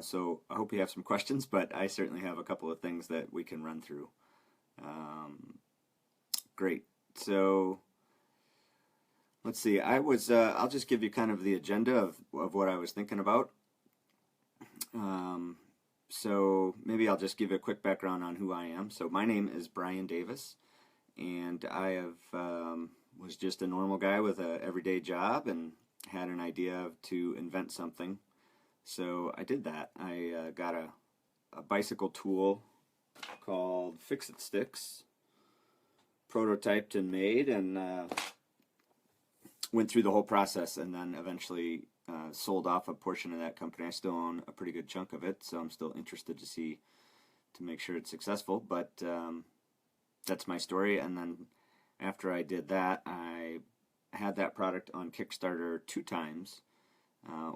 So I hope you have some questions, but I certainly have a couple of things that we can run through. Great. So let's see. I'll just give you kind of the agenda of what I was thinking about. So maybe I'll just give you a quick background on who I am. So my name is Brian Davis, and I was just a normal guy with a everyday job and had an idea to invent something. So I did that. I got a bicycle tool called Fix-It Sticks, prototyped and made, and went through the whole process, and then eventually sold off a portion of that company. I still own a pretty good chunk of it, so I'm still interested to make sure it's successful. But that's my story. And then after I did that, I had that product on Kickstarter 2 times,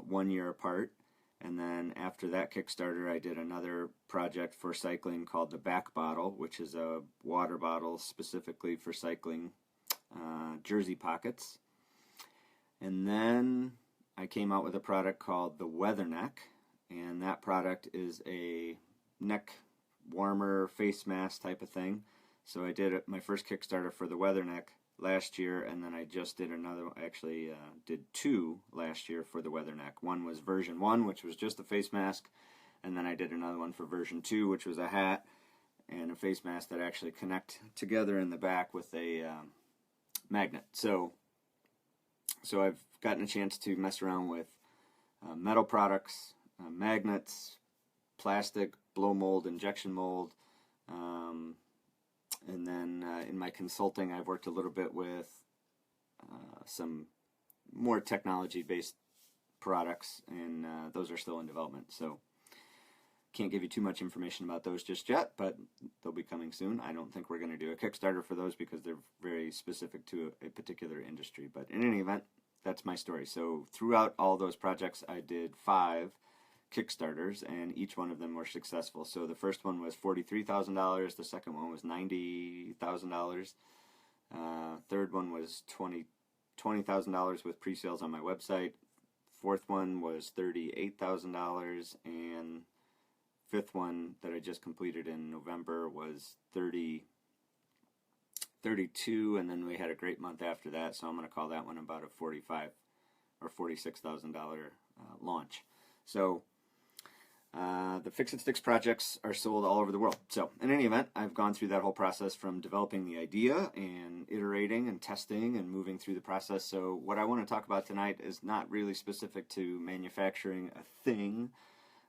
1 year apart. And then after that Kickstarter, I did another project for cycling called the Back Bottle, which is a water bottle specifically for cycling, jersey pockets. And then I came out with a product called the Weather Neck, and that product is a neck warmer face mask type of thing. So I did my first Kickstarter for the Weather Neck last year, and then I just did another, actually did 2 last year for the Weather Neck. One was version 1, which was just a face mask, and then I did another one for version 2, which was a hat and a face mask that actually connect together in the back with a magnet. So I've gotten a chance to mess around with metal products, magnets, plastic, blow mold, injection mold, and then in my consulting I've worked a little bit with some more technology-based products, and those are still in development. So can't give you too much information about those just yet, but they'll be coming soon. I don't think we're going to do a Kickstarter for those because they're very specific to a particular industry. But in any event, that's my story. So throughout all those projects, I did 5 Kickstarters, and each one of them were successful. So the first one was $43,000. The second one was $90,000. Third one was $20,000 with pre-sales on my website. Fourth one was $38,000, and fifth one that I just completed in November was $32,000, and then we had a great month after that, so I'm going to call that one about a $45,000 or $46,000 launch. So the Fix-It Sticks projects are sold all over the world. So in any event, I've gone through that whole process from developing the idea and iterating and testing and moving through the process. So what I want to talk about tonight is not really specific to manufacturing a thing,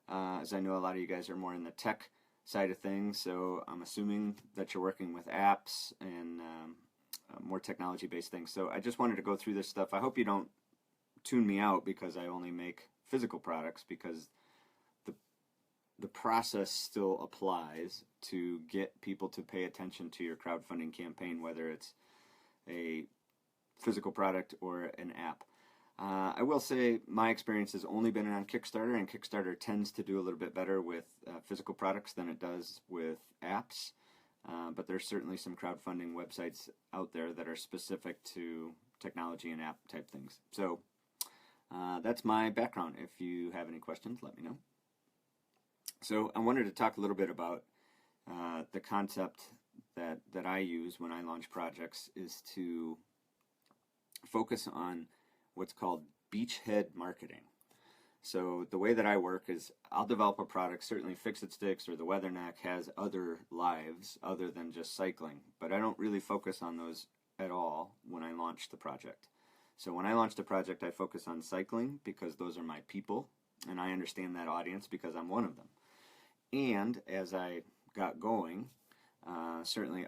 as I know a lot of you guys are more in the tech side of things, so I'm assuming that you're working with apps and more technology-based things. So I just wanted to go through this stuff. I hope you don't tune me out because I only make physical products, because the process still applies to get people to pay attention to your crowdfunding campaign, whether it's a physical product or an app. I will say my experience has only been on Kickstarter, and Kickstarter tends to do a little bit better with physical products than it does with apps. But there's certainly some crowdfunding websites out there that are specific to technology and app type things. So that's my background. If you have any questions, let me know. So I wanted to talk a little bit about the concept that I use when I launch projects is to focus on what's called beachhead marketing. So the way that I work is I'll develop a product. Certainly Fix-It Sticks or the Weather Neck has other lives other than just cycling, but I don't really focus on those at all when I launch the project. So when I launch the project, I focus on cycling because those are my people, and I understand that audience because I'm one of them. And as I got going, certainly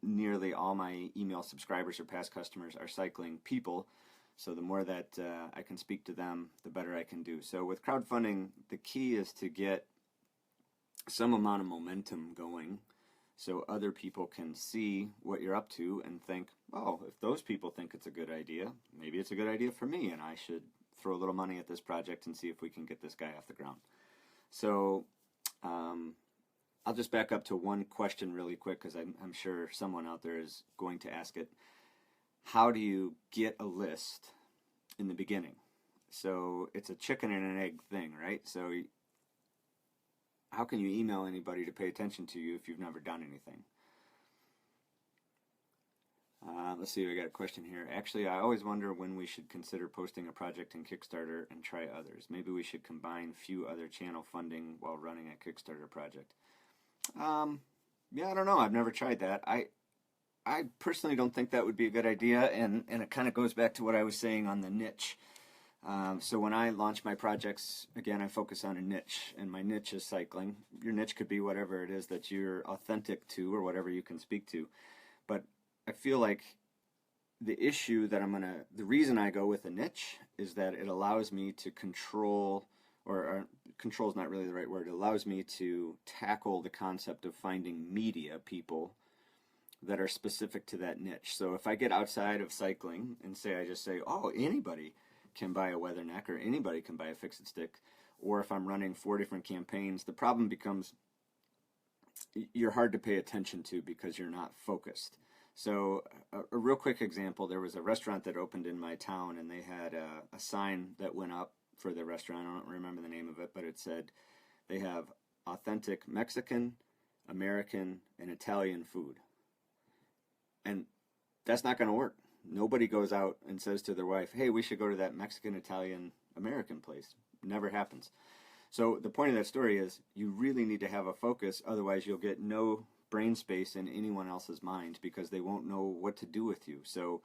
nearly all my email subscribers or past customers are cycling people. So the more that I can speak to them, the better I can do. So with crowdfunding, the key is to get some amount of momentum going so other people can see what you're up to and think, oh, if those people think it's a good idea, maybe it's a good idea for me, and I should throw a little money at this project and see if we can get this guy off the ground. So I'll just back up to one question really quick, because I'm sure someone out there is going to ask it. How do you get a list in the beginning? So it's a chicken and an egg thing, right? So how can you email anybody to pay attention to you if you've never done anything? Let's see, we got a question here. Actually, I always wonder when we should consider posting a project in Kickstarter and try others. Maybe we should combine few other channel funding while running a Kickstarter project. Yeah, I don't know. I've never tried that. I personally don't think that would be a good idea, and it kind of goes back to what I was saying on the niche. So when I launch my projects, again, I focus on a niche, and my niche is cycling. Your niche could be whatever it is that you're authentic to or whatever you can speak to. But I feel like the issue that the reason I go with a niche is that it allows me to control, or control is not really the right word, it allows me to tackle the concept of finding media people that are specific to that niche. So if I get outside of cycling and I just say, oh, anybody can buy a Weatherneck or anybody can buy a Fix-It Stick, or if I'm running 4 different campaigns, the problem becomes you're hard to pay attention to because you're not focused. So a real quick example, there was a restaurant that opened in my town, and they had a sign that went up for the restaurant. I don't remember the name of it, but it said they have authentic Mexican, American, and Italian food. And that's not going to work. Nobody goes out and says to their wife, hey, we should go to that Mexican, Italian, American place. Never happens. So the point of that story is you really need to have a focus, otherwise you'll get no brain space in anyone else's mind because they won't know what to do with you. So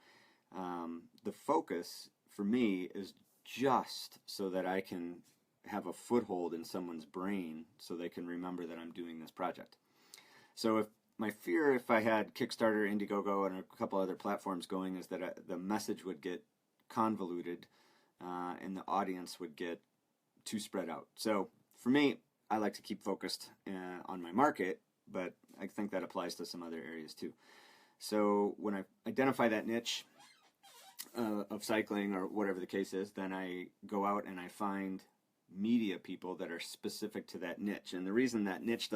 the focus for me is just so that I can have a foothold in someone's brain so they can remember that I'm doing this project. So if I had Kickstarter, Indiegogo, and a couple other platforms going is that the message would get convoluted and the audience would get too spread out. So for me, I like to keep focused on my market, but I think that applies to some other areas too. So when I identify that niche of cycling or whatever the case is, then I go out and I find media people that are specific to that niche. And the reason that niche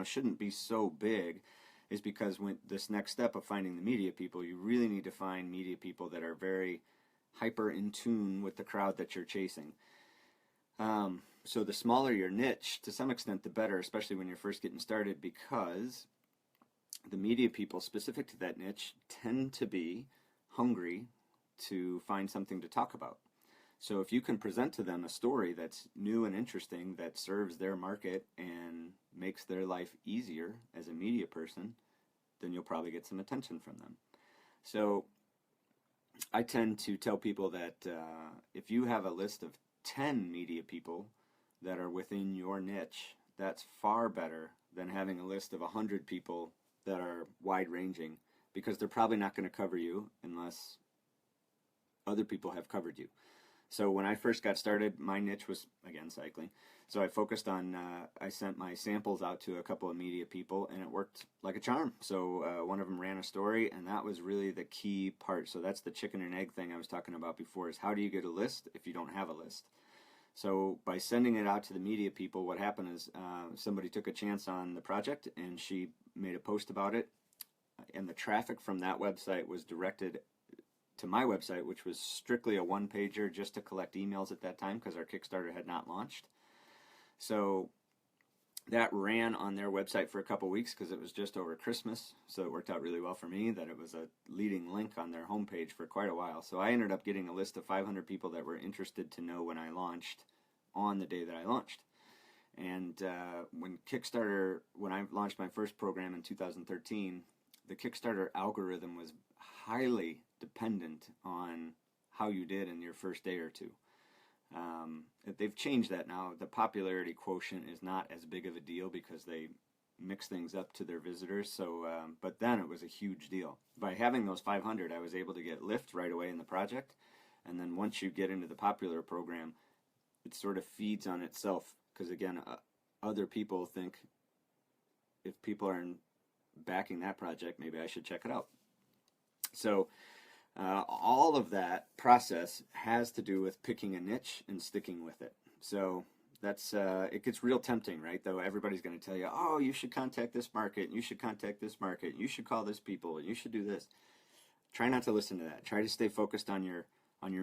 shouldn't be so big is because when this next step of finding the media people, you really need to find media people that are very hyper in tune with the crowd that you're chasing. So the smaller your niche, to some extent, the better, especially when you're first getting started, because the media people specific to that niche tend to be hungry to find something to talk about. So if you can present to them a story that's new and interesting, that serves their market and makes their life easier as a media person, then you'll probably get some attention from them. So I tend to tell people that if you have a list of 10 media people that are within your niche, that's far better than having a list of 100 people that are wide-ranging, because they're probably not going to cover you unless other people have covered you. So when I first got started, my niche was, again, cycling. So I focused on, I sent my samples out to a couple of media people, and it worked like a charm. So one of them ran a story, and that was really the key part. So that's the chicken and egg thing I was talking about before, is how do you get a list if you don't have a list? So by sending it out to the media people, what happened is somebody took a chance on the project, and she made a post about it, and the traffic from that website was directed to my website, which was strictly a one-pager just to collect emails at that time because our Kickstarter had not launched. So that ran on their website for a couple weeks because it was just over Christmas, so it worked out really well for me that it was a leading link on their homepage for quite a while. So I ended up getting a list of 500 people that were interested to know when I launched on the day that I launched. And when I launched my first program in 2013, the Kickstarter algorithm was highly dependent on how you did in your first day or two. They've changed that now. The popularity quotient is not as big of a deal because they mix things up to their visitors. So, but then it was a huge deal. By having those 500, I was able to get lift right away in the project. And then once you get into the popular program, it sort of feeds on itself. Because again, other people think if people are backing that project, maybe I should check it out. So all of that process has to do with picking a niche and sticking with it. So that's it gets real tempting, right? Though everybody's going to tell you, oh, you should contact this market, and you should contact this market, and you should call this people, and you should do this. Try not to listen to that. Try to stay focused on your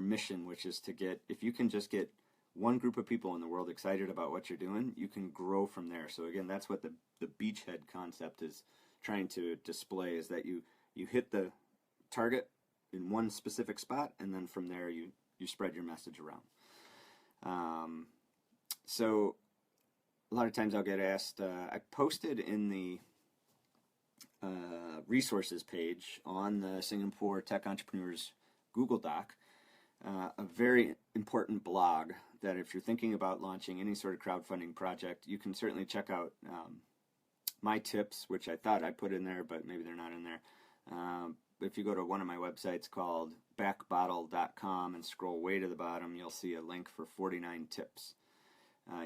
mission, which is to get, if you can just get one group of people in the world excited about what you're doing, you can grow from there. So again, that's what the beachhead concept is trying to display, is that you hit the target in one specific spot, and then from there you spread your message around. So a lot of times I'll get asked, I posted in the resources page on the Singapore Tech Entrepreneurs Google Doc, a very important blog that if you're thinking about launching any sort of crowdfunding project, you can certainly check out my tips, which I thought I put in there, but maybe they're not in there. If you go to one of my websites called backbottle.com and scroll way to the bottom, you'll see a link for 49 tips.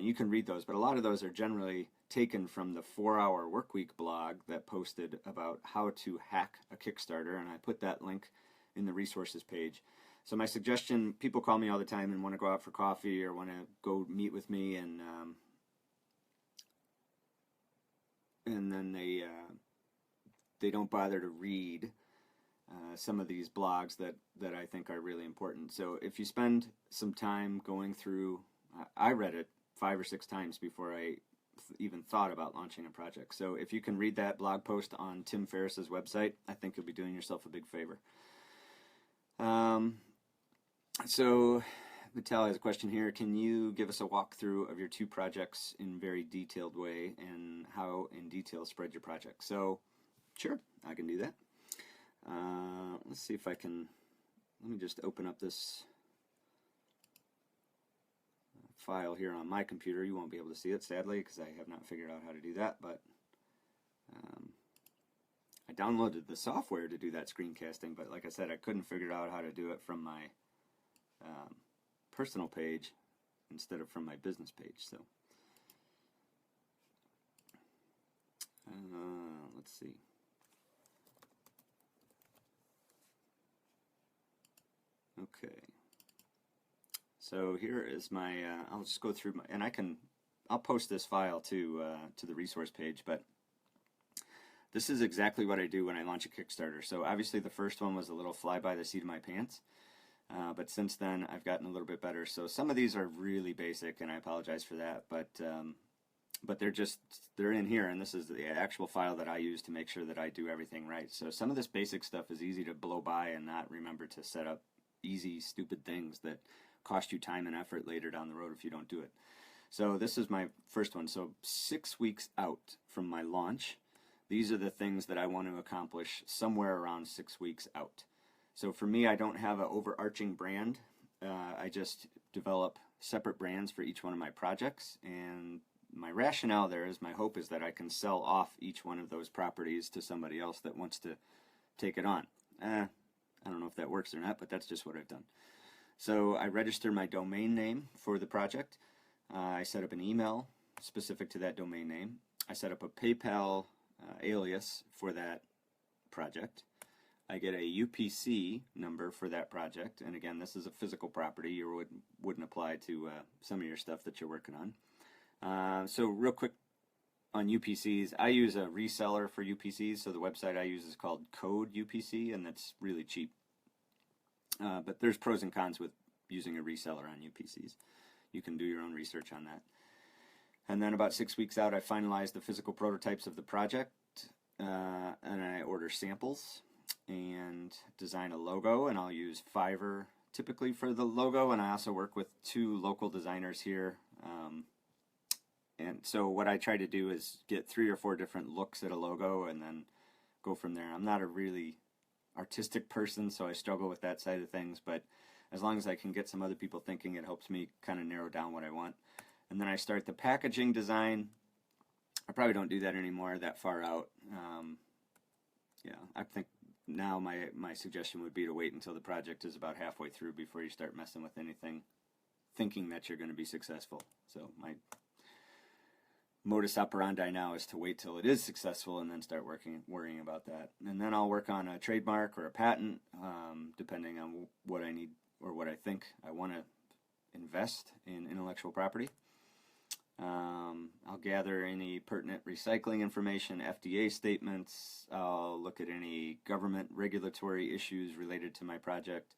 You can read those, but a lot of those are generally taken from the 4-Hour Workweek blog that posted about how to hack a Kickstarter, and I put that link in the resources page. So my suggestion, people call me all the time and want to go out for coffee or want to go meet with me, and then they don't bother to read some of these blogs that I think are really important. So if you spend some time going through, I read it 5 or 6 times before I even thought about launching a project. So if you can read that blog post on Tim Ferriss's website, I think you'll be doing yourself a big favor. So Mattel has a question here. Can you give us a walkthrough of your 2 projects in very detailed way and how in detail spread your project? So sure, I can do that. Let's see if I can, let me just open up this file here on my computer. You won't be able to see it, sadly, because I have not figured out how to do that, but I downloaded the software to do that screencasting, but like I said, I couldn't figure out how to do it from my personal page instead of from my business page. So let's see. Okay. So here is my, I'll just go through my, and I'll post this file to the resource page, but this is exactly what I do when I launch a Kickstarter. So obviously the first one was a little fly by the seat of my pants, but since then I've gotten a little bit better. So some of these are really basic, and I apologize for that, but they're in here, and this is the actual file that I use to make sure that I do everything right. So some of this basic stuff is easy to blow by and not remember to set up easy, stupid things that cost you time and effort later down the road if you don't do it. So this is my first one. So 6 weeks out from my launch, these are the things that I want to accomplish somewhere around 6 weeks out. So for me, I don't have an overarching brand. I just develop separate brands for each one of my projects, and my rationale there is, my hope is that I can sell off each one of those properties to somebody else that wants to take it on. I don't know if that works or not, but that's just what I've done. So I register my domain name for the project. I set up an email specific to that domain name. I set up a PayPal alias for that project. I get a UPC number for that project, and again, this is a physical property. You wouldn't apply to some of your stuff that you're working on. So real quick on UPCs, I use a reseller for UPCs, so the website I use is called Code UPC, and that's really cheap. But there's pros and cons with using a reseller on UPCs. You can do your own research on that. And then about 6 weeks out, I finalize the physical prototypes of the project, and I order samples and design a logo, and I'll use Fiverr typically for the logo, and I also work with 2 local designers here. And so what I try to do is get 3 or 4 different looks at a logo and then go from there. I'm not a really artistic person, so I struggle with that side of things, but as long as I can get some other people thinking, it helps me kind of narrow down what I want. And then I start the packaging design. I probably don't do that anymore that far out. Yeah, I think now my suggestion would be to wait until the project is about halfway through before you start messing with anything, thinking that you're going to be successful. So my modus operandi now is to wait till it is successful and then start worrying about that. And then I'll work on a trademark or a patent, depending on what I need or what I think I want to invest in intellectual property. I'll gather any pertinent recycling information, FDA statements. I'll look at any government regulatory issues related to my project.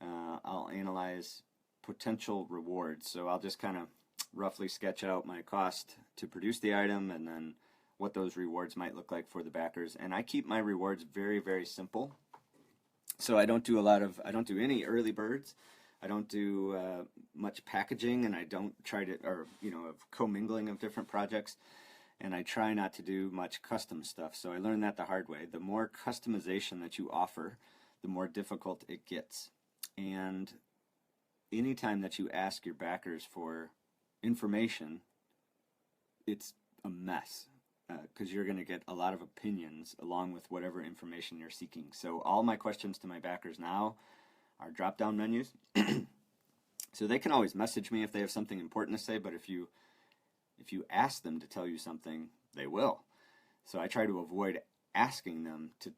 I'll analyze potential rewards. So I'll just kind of roughly sketch out my cost to produce the item and then what those rewards might look like for the backers. And I keep my rewards very, very simple. So I don't do any early birds. I don't do much packaging, and I don't try to, of commingling of different projects. And I try not to do much custom stuff. So I learned that the hard way. The more customization that you offer, the more difficult it gets. And anytime that you ask your backers for information, it's a mess, because you're going to get a lot of opinions along with whatever information you're seeking. So all my questions to my backers now are drop-down menus. So they can always message me if they have something important to say, but if you ask them to tell you something, they will. So I try to avoid asking them to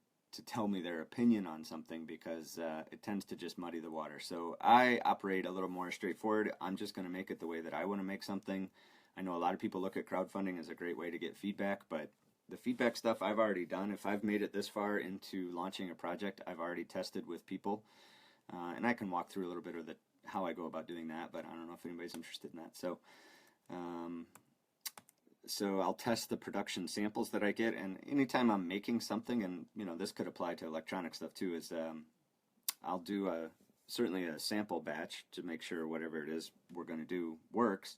tell me their opinion on something, because it tends to just muddy the water. So I operate a little more straightforward. I'm just going to make it the way that I want to make something. I know a lot of people look at crowdfunding as a great way to get feedback, but the feedback stuff I've already done. If I've made it this far into launching a project, I've already tested with people. And I can walk through a little bit of how I go about doing that, but I don't know if anybody's interested in that. So I'll test the production samples that I get, and anytime I'm making something, and this could apply to electronic stuff too, is I'll do certainly a sample batch to make sure whatever it is we're going to do works,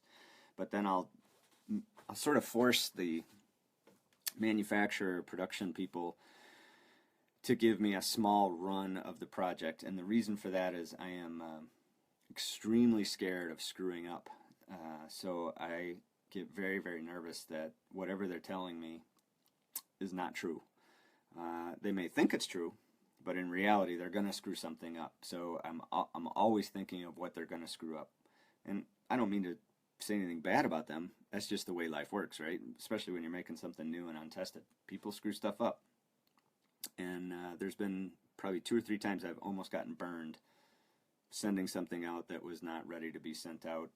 but then I'll sort of force the manufacturer, production people to give me a small run of the project, and the reason for that is I am extremely scared of screwing up. So I get very, very nervous that whatever they're telling me is not true. They may think it's true, but in reality they're going to screw something up. So I'm always thinking of what they're going to screw up. And I don't mean to say anything bad about them. That's just the way life works, right? Especially when you're making something new and untested. People screw stuff up. And there's been probably 2 or 3 times I've almost gotten burned sending something out that was not ready to be sent out,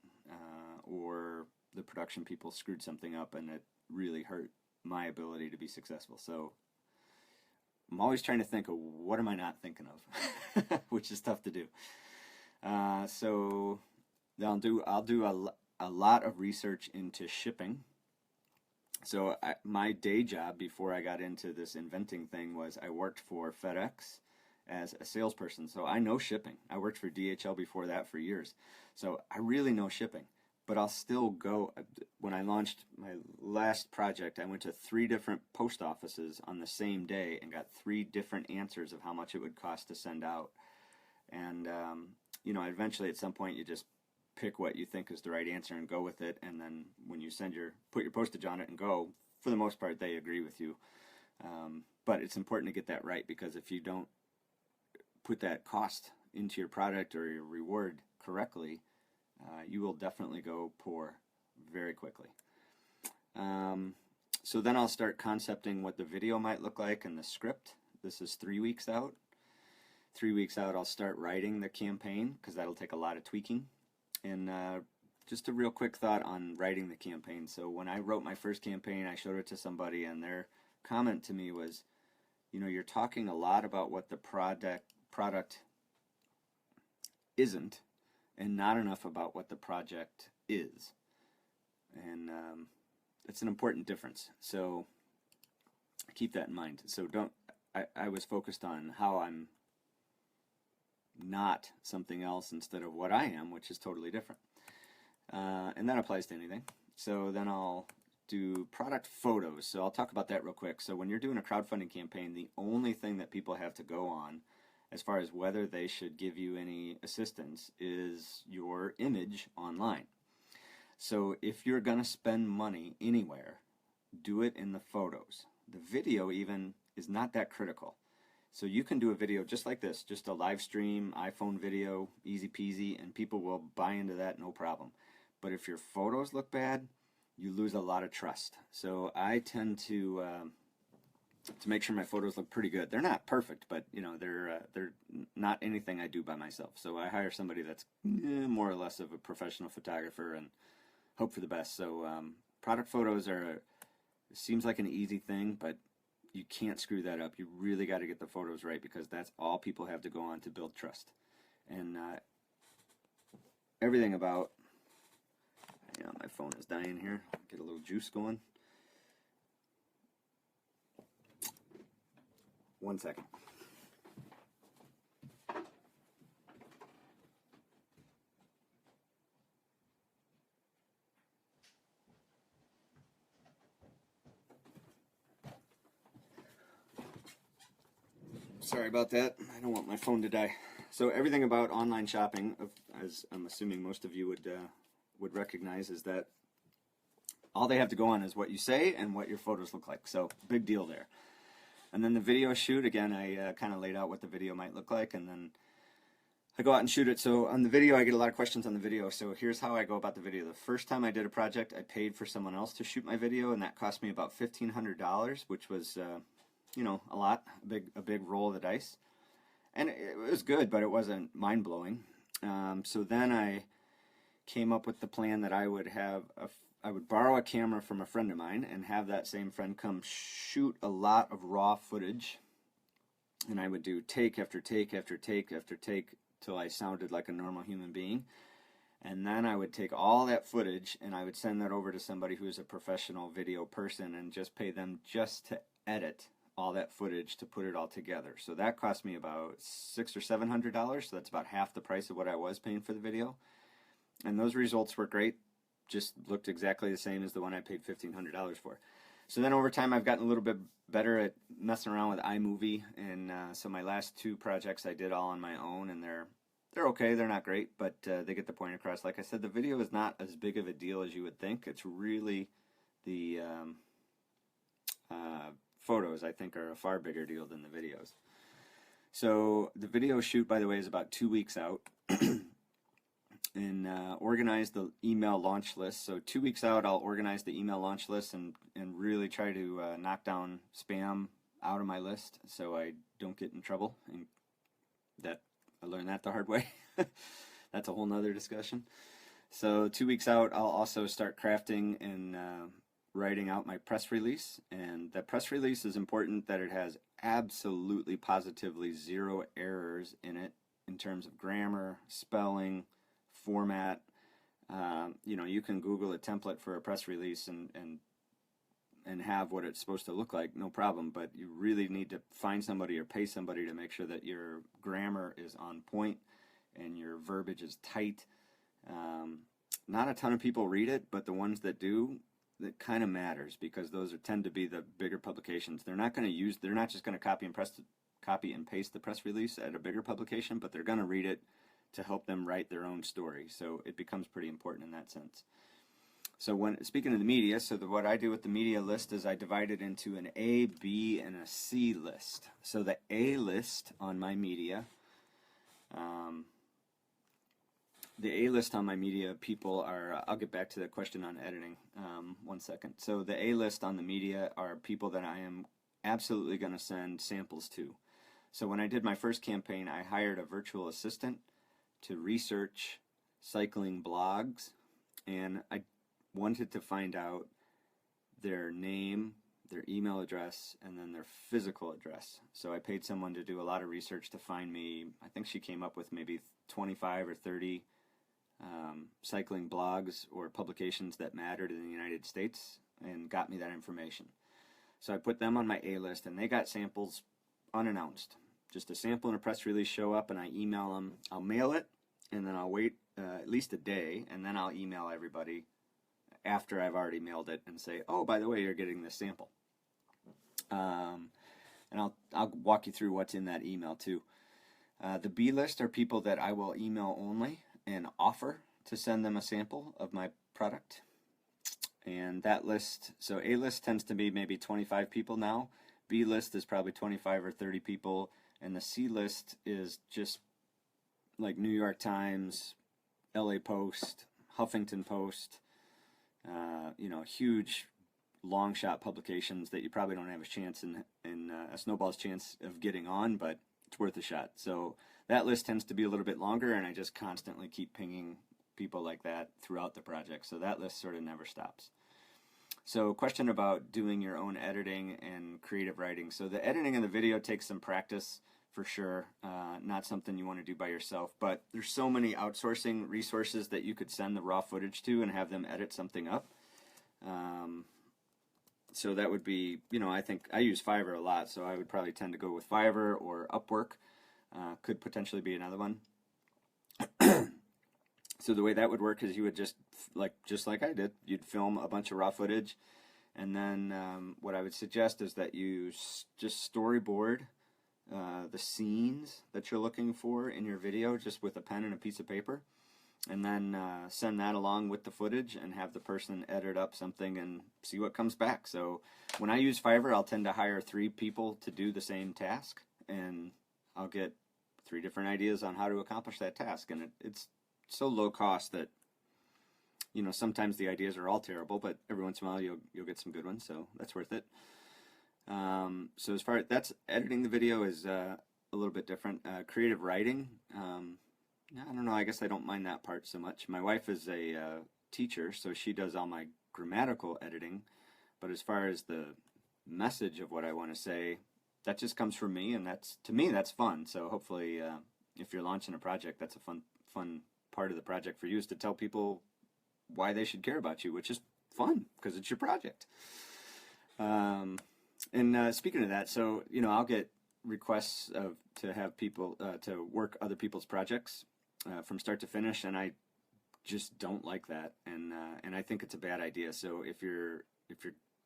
or the production people screwed something up and it really hurt my ability to be successful. So I'm always trying to think of what am I not thinking of, which is tough to do. So I'll do a lot of research into shipping. So my day job before I got into this inventing thing was I worked for FedEx as a salesperson. So I know shipping. I worked for DHL before that for years. So I really know shipping. But I'll still go. When I launched my last project, I went to 3 different post offices on the same day and got 3 different answers of how much it would cost to send out. And, eventually at some point you just pick what you think is the right answer and go with it. And then when you put your postage on it and go, for the most part, they agree with you. But it's important to get that right, because if you don't put that cost into your product or your reward correctly, you will definitely go poor very quickly. So then I'll start concepting what the video might look like and the script. This is 3 weeks out. 3 weeks out, I'll start writing the campaign, because that'll take a lot of tweaking. And just a real quick thought on writing the campaign. So when I wrote my first campaign, I showed it to somebody, and their comment to me was, you're talking a lot about what the product isn't, and not enough about what the project is. And it's an important difference. So keep that in mind. So I was focused on how I'm not something else instead of what I am, which is totally different. And that applies to anything. So then I'll do product photos. So I'll talk about that real quick. So when you're doing a crowdfunding campaign, the only thing that people have to go on as far as whether they should give you any assistance is your image online. So if you're going to spend money anywhere, do it in the photos. The video even is not that critical. So you can do a video just like this, just a live stream, iPhone video, easy peasy, and people will buy into that no problem. But if your photos look bad, you lose a lot of trust. So I tend to make sure my photos look pretty good. They're not perfect, but they're not anything I do by myself. So I hire somebody that's more or less of a professional photographer and hope for the best. So product photos seems like an easy thing, but you can't screw that up. You really got to get the photos right, because that's all people have to go on to build trust. And everything about, yeah, my phone is dying here. Get a little juice going. 1 second. Sorry about that. I don't want my phone to die. So everything about online shopping, as I'm assuming most of you would recognize, is that all they have to go on is what you say and what your photos look like. So big deal there. And then the video shoot, again, I kind of laid out what the video might look like, and then I go out and shoot it. So on the video, I get a lot of questions on the video. So here's how I go about the video. The first time I did a project, I paid for someone else to shoot my video, and that cost me about $1,500, which was, you know, a lot, a big roll of the dice. And it was good, but it wasn't mind-blowing. So then I came up with the plan that I would borrow a camera from a friend of mine and have that same friend come shoot a lot of raw footage. And I would do take after take after take after take till I sounded like a normal human being. And then I would take all that footage and I would send that over to somebody who's a professional video person and just pay them just to edit all that footage to put it all together. So that cost me about $600 or $700. So that's about half the price of what I was paying for the video. And those results were great. Just looked exactly the same as the one I paid $1,500 for. So then over time I've gotten a little bit better at messing around with iMovie, and so my last 2 projects I did all on my own, and they're okay. They're not great, but they get the point across. Like I said, the video is not as big of a deal as you would think. It's really the photos, I think, are a far bigger deal than the videos. So the video shoot, by the way, is about 2 weeks out. And organize the email launch list. So 2 weeks out, I'll organize the email launch list and really try to knock down spam out of my list so I don't get in trouble. And that I learned that the hard way. That's a whole nother discussion. So 2 weeks out, I'll also start crafting and writing out my press release. And the press release is important that it has absolutely positively 0 errors in it in terms of grammar, spelling, format. You know, you can Google a template for a press release and have what it's supposed to look like, no problem, but you really need to find somebody or pay somebody to make sure that your grammar is on point and your verbiage is tight. Not a ton of people read it, but the ones that do, that kind of matters, because those tend to be the bigger publications. They're not just going to copy and paste the press release at a bigger publication, but they're going to read it to help them write their own story. So it becomes pretty important in that sense. So when speaking of the media, what I do with the media list is I divide it into an A, B, and a C list. So the A list on my media, people are, I'll get back to the question on editing 1 second. So the A list on the media are people that I am absolutely going to send samples to. So when I did my first campaign, I hired a virtual assistant to research cycling blogs, and I wanted to find out their name, their email address, and then their physical address. So I paid someone to do a lot of research to find me, I think she came up with maybe 25 or 30 cycling blogs or publications that mattered in the United States and got me that information. So I put them on my A list, and they got samples unannounced. Just a sample and a press release show up, and I email them. I'll mail it, and then I'll wait at least a day, and then I'll email everybody after I've already mailed it and say, oh, by the way, you're getting this sample. And I'll walk you through what's in that email too. The B list are people that I will email only and offer to send them a sample of my product. And that list, so A list tends to be maybe 25 people now. B list is probably 25 or 30 people. And the C list is just like New York Times, LA Post, Huffington Post, you know, huge long shot publications that you probably don't have a chance in a snowball's chance of getting on, but it's worth a shot. So that list tends to be a little bit longer, and I just constantly keep pinging people like that throughout the project. So that list sort of never stops. So question about doing your own editing and creative writing. So the editing of the video takes some practice. for sure. Not something you want to do by yourself, but there's so many outsourcing resources that you could send the raw footage to and have them edit something up. So that would be, I think I use Fiverr a lot, so I would probably tend to go with Fiverr or Upwork. Could potentially be another one. So the way that would work is you would just like I did, you'd film a bunch of raw footage, and then what I would suggest is that you just storyboard the scenes that you're looking for in your video just with a pen and a piece of paper, and then send that along with the footage and have the person edit up something and see what comes back. So when I use Fiverr, I'll tend to hire 3 people to do the same task, and I'll get 3 different ideas on how to accomplish that task, and it's so low cost that sometimes the ideas are all terrible, but every once in a while you'll get some good ones, so that's worth it. So as far as that's editing the video is a little bit different. Creative writing, I don't know, I guess I don't mind that part so much. My wife is a teacher, so she does all my grammatical editing, but as far as the message of what I want to say, that just comes from me, and to me that's fun. So hopefully if you're launching a project, that's a fun part of the project for you, is to tell people why they should care about you, which is fun because it's your project. And speaking of that, so I'll get requests to have people to work other people's projects from start to finish, and I just don't like that, and I think it's a bad idea. So if you're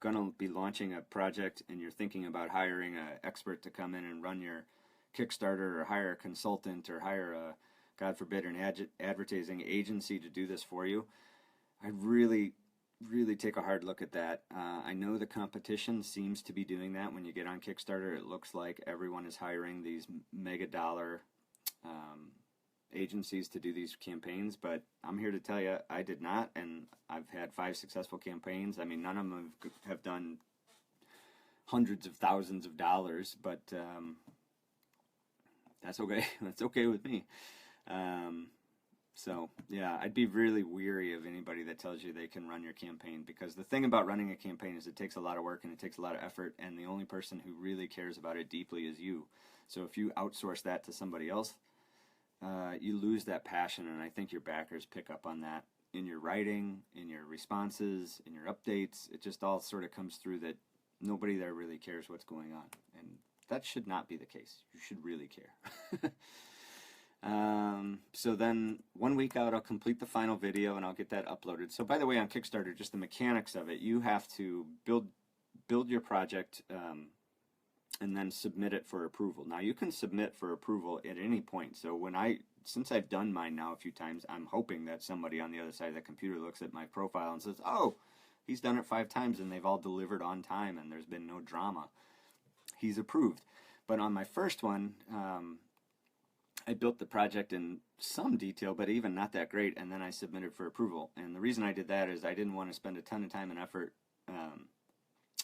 gonna be launching a project and you're thinking about hiring an expert to come in and run your Kickstarter, or hire a consultant, or hire a, God forbid, an advertising agency to do this for you, I really take a hard look at that. I know the competition seems to be doing that. When you get on Kickstarter, it looks like everyone is hiring these mega dollar agencies to do these campaigns, but I'm here to tell you I did not, and I've had 5 successful campaigns. I mean, none of them have done hundreds of thousands of dollars, but that's okay. That's okay with me. So yeah, I'd be really weary of anybody that tells you they can run your campaign, because the thing about running a campaign is it takes a lot of work and it takes a lot of effort, and the only person who really cares about it deeply is you. So if you outsource that to somebody else, you lose that passion, and I think your backers pick up on that in your writing, in your responses, in your updates. It just all sort of comes through that nobody there really cares what's going on, and that should not be the case. You should really care. So then 1 week out, I'll complete the final video and I'll get that uploaded. So by the way, on Kickstarter, just the mechanics of it, you have to build your project and then submit it for approval. Now you can submit for approval at any point. So since I've done mine now a few times, I'm hoping that somebody on the other side of the computer looks at my profile and says, oh, he's done it 5 times and they've all delivered on time and there's been no drama. He's approved. But on my first one, I built the project in some detail, but even not that great, and then I submitted for approval. And the reason I did that is I didn't want to spend a ton of time and effort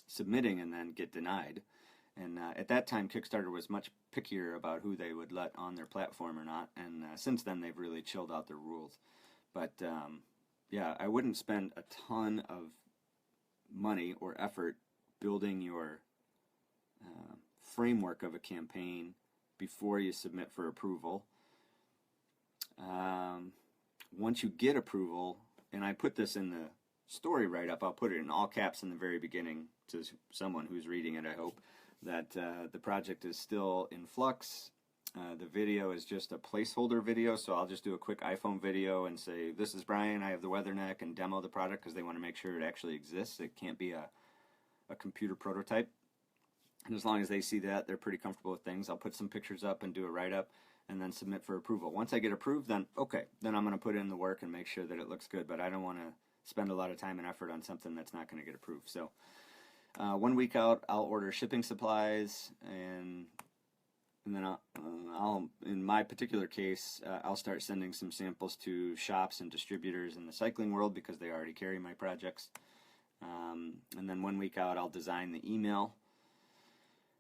submitting and then get denied. And at that time, Kickstarter was much pickier about who they would let on their platform or not, and since then they've really chilled out their rules. But yeah, I wouldn't spend a ton of money or effort building your framework of a campaign before you submit for approval. Once you get approval, and I put this in the story write-up, I'll put it in all caps in the very beginning to someone who's reading it, I hope, that the project is still in flux. The video is just a placeholder video, so I'll just do a quick iPhone video and say, this is Brian, I have the Weatherneck, and demo the product, because they want to make sure it actually exists. It can't be a computer prototype. And as long as they see that, they're pretty comfortable with things. I'll put some pictures up and do a write-up and then submit for approval. Once I get approved, then okay, then I'm going to put in the work and make sure that it looks good, but I don't want to spend a lot of time and effort on something that's not going to get approved. So 1 week out, I'll order shipping supplies, and then I'll in my particular case, I'll start sending some samples to shops and distributors in the cycling world, because they already carry my projects. And then 1 week out, I'll design the email.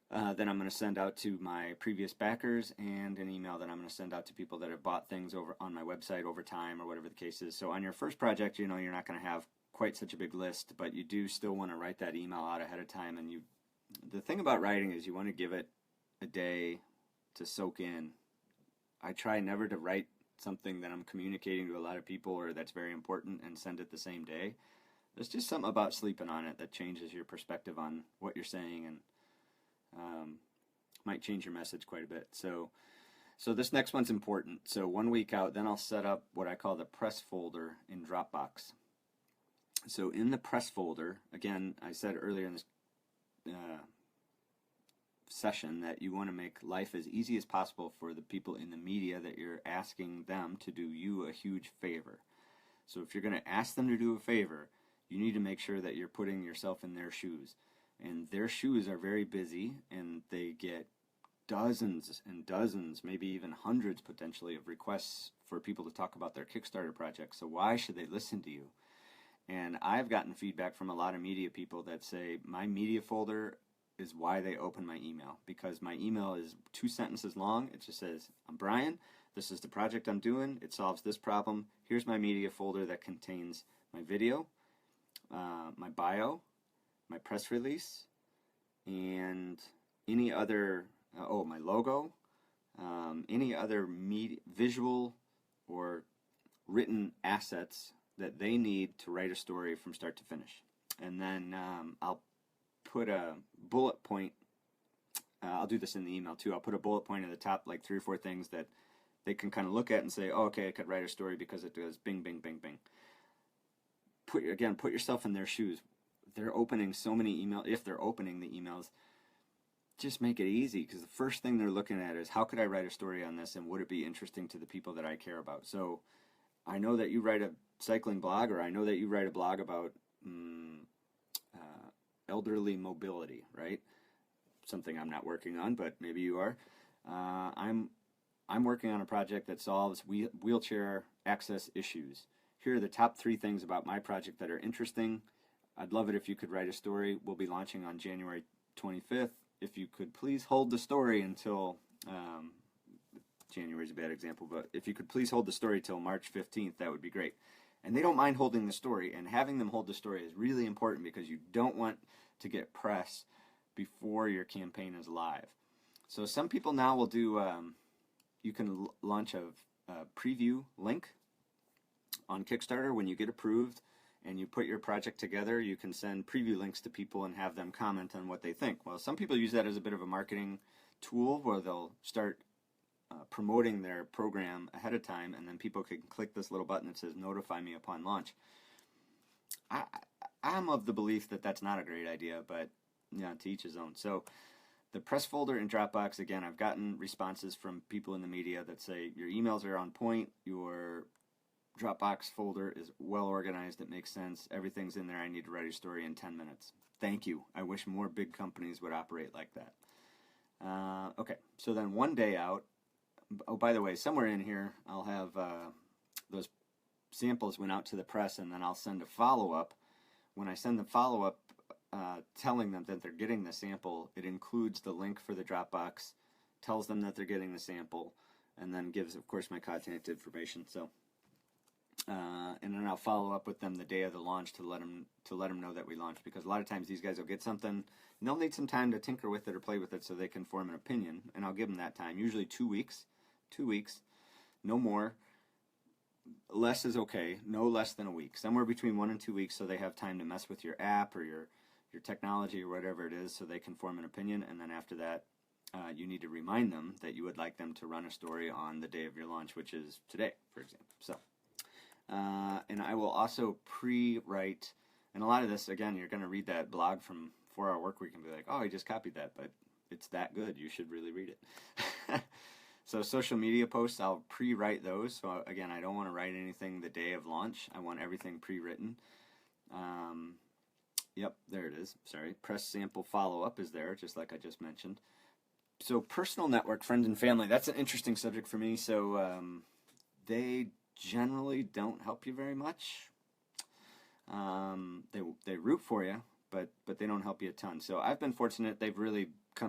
Then I'm going to send out to my previous backers, and an email that I'm going to send out to people that have bought things over on my website over time, or whatever the case is. So on your first project, you're not going to have quite such a big list, but you do still want to write that email out ahead of time. And the thing about writing is you want to give it a day to soak in. I try never to write something that I'm communicating to a lot of people or that's very important and send it the same day. There's just something about sleeping on it that changes your perspective on what you're saying and might change your message quite a bit. So this next one's important. So 1 week out, then I'll set up what I call the press folder in Dropbox. So in the press folder, again, I said earlier in this session that you want to make life as easy as possible for the people in the media that you're asking them to do you a huge favor. So if you're going to ask them to do a favor, you need to make sure that you're putting yourself in their shoes. And their shoes are very busy, and they get dozens and dozens, maybe even hundreds potentially, of requests for people to talk about their Kickstarter projects. So why should they listen to you? And I've gotten feedback from a lot of media people that say my media folder is why they open my email, because my email is 2 sentences long. It just says, I'm Brian, this is the project I'm doing, it solves this problem, here's my media folder that contains my video, my bio, my press release, and any other, my logo, any other visual or written assets that they need to write a story from start to finish. And then I'll put a bullet point, I'll do this in the email too, I'll put a bullet point at the top, like 3 or 4 things that they can kind of look at and say, oh, okay, I could write a story because it does bing, bing, bing, bing. Put yourself in their shoes. They're opening so many emails. If they're opening the emails, just make it easy, because the first thing they're looking at is, how could I write a story on this, and would it be interesting to the people that I care about? So I know that you write a cycling blog, or I know that you write a blog about elderly mobility, right? Something I'm not working on, but maybe you are. I'm working on a project that solves wheelchair access issues. Here are the top 3 things about my project that are interesting. I'd love it if you could write a story. We'll be launching on January 25th. If you could please hold the story until, January's a bad example, but if you could please hold the story till March 15th, that would be great. And they don't mind holding the story, and having them hold the story is really important, because you don't want to get press before your campaign is live. So some people now will do, you can launch a preview link on Kickstarter. When you get approved and you put your project together, you can send preview links to people and have them comment on what they think. Well, some people use that as a bit of a marketing tool, where they'll start promoting their program ahead of time, and then people can click this little button that says notify me upon launch. I'm of the belief that that's not a great idea, but to each his own. So the press folder in Dropbox, again, I've gotten responses from people in the media that say your emails are on point, your Dropbox folder is well organized, it makes sense, everything's in there, I need to write a story in 10 minutes. Thank you. I wish more big companies would operate like that. Okay, so then 1 day out, oh, by the way, somewhere in here I'll have those samples went out to the press, and then I'll send a follow-up. When I send the follow-up telling them that they're getting the sample, it includes the link for the Dropbox, tells them that they're getting the sample, and then gives, of course, my contact information. So, and then I'll follow up with them the day of the launch to let them know that we launched, because a lot of times these guys will get something and they'll need some time to tinker with it or play with it so they can form an opinion, and I'll give them that time, usually 2 weeks, no more. Less is okay, no less than a week, somewhere between 1 and 2 weeks, so they have time to mess with your app or your technology or whatever it is, so they can form an opinion. And then after that, you need to remind them that you would like them to run a story on the day of your launch, which is today, for example. So, and I will also pre-write, and a lot of this, again, you're going to read that blog from 4 Hour Workweek and be like, oh, I just copied that, but it's that good, you should really read it. So social media posts, I'll pre-write those. So again, I don't want to write anything the day of launch. I want everything pre-written. Yep, there it is. Sorry. Press sample follow-up is there, just like I just mentioned. So personal network, friends and family, that's an interesting subject for me. So they generally don't help you very much. They root for you, but they don't help you a ton. So I've been fortunate. They've really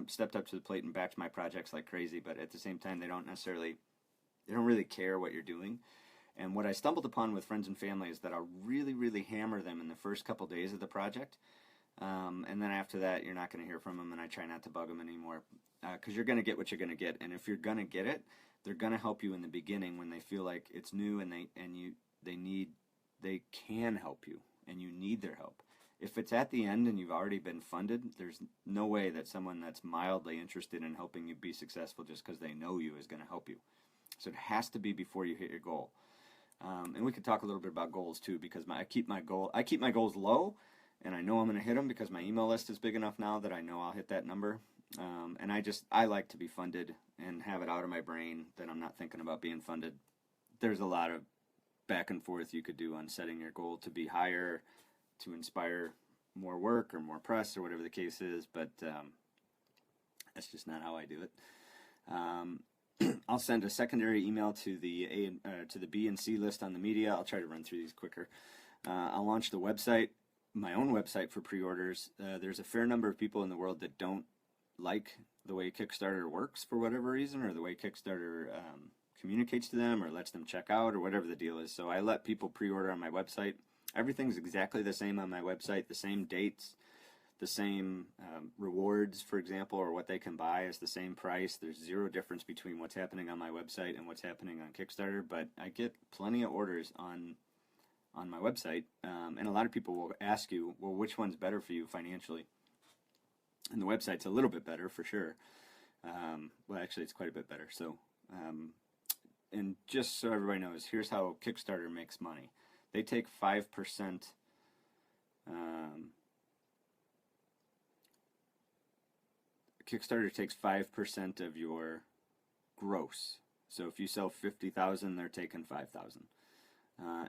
stepped up to the plate and backed my projects like crazy, but at the same time, they don't really care what you're doing. And what I stumbled upon with friends and family is that I'll really, really hammer them in the first couple days of the project. And then after that, you're not going to hear from them, and I try not to bug them anymore, because you're going to get what you're going to get. And if you're going to get it, they're going to help you in the beginning when they feel like it's new and they can help you and you need their help. If it's at the end and you've already been funded, there's no way that someone that's mildly interested in helping you be successful just because they know you is going to help you. So it has to be before you hit your goal. And we could talk a little bit about goals too, because I keep my goals low, and I know I'm going to hit them because my email list is big enough now that I know I'll hit that number. And I like to be funded and have it out of my brain that I'm not thinking about being funded. There's a lot of back and forth you could do on setting your goal to be higher, to inspire more work or more press or whatever the case is, but that's just not how I do it. I'll send a secondary email to the B and C list on the media. I'll try to run through these quicker. I'll launch the website, my own website for pre-orders. There's a fair number of people in the world that don't like the way Kickstarter works for whatever reason, or the way Kickstarter communicates to them or lets them check out or whatever the deal is. So I let people pre-order on my website. Everything's exactly the same on my website. The same dates, the same rewards, for example, or what they can buy is the same price. There's zero difference between what's happening on my website and what's happening on Kickstarter, but I get plenty of orders on my website, and a lot of people will ask you, well, which one's better for you financially? And the website's a little bit better for sure. Well, actually, it's quite a bit better. So, and just so everybody knows, here's how Kickstarter makes money. They take 5%. Kickstarter takes 5% of your gross. So if you sell 50,000, they're taking 5,000.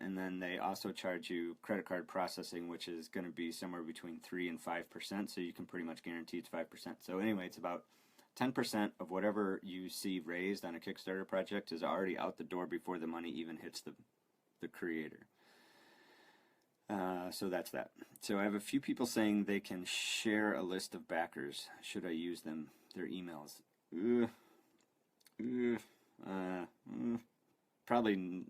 And then they also charge you credit card processing, which is going to be somewhere between 3 and 5%. So you can pretty much guarantee it's 5%. So anyway, it's about 10% of whatever you see raised on a Kickstarter project is already out the door before the money even hits the creator. So that's that. So I have a few people saying they can share a list of backers. Should I use them? Their emails. Probably,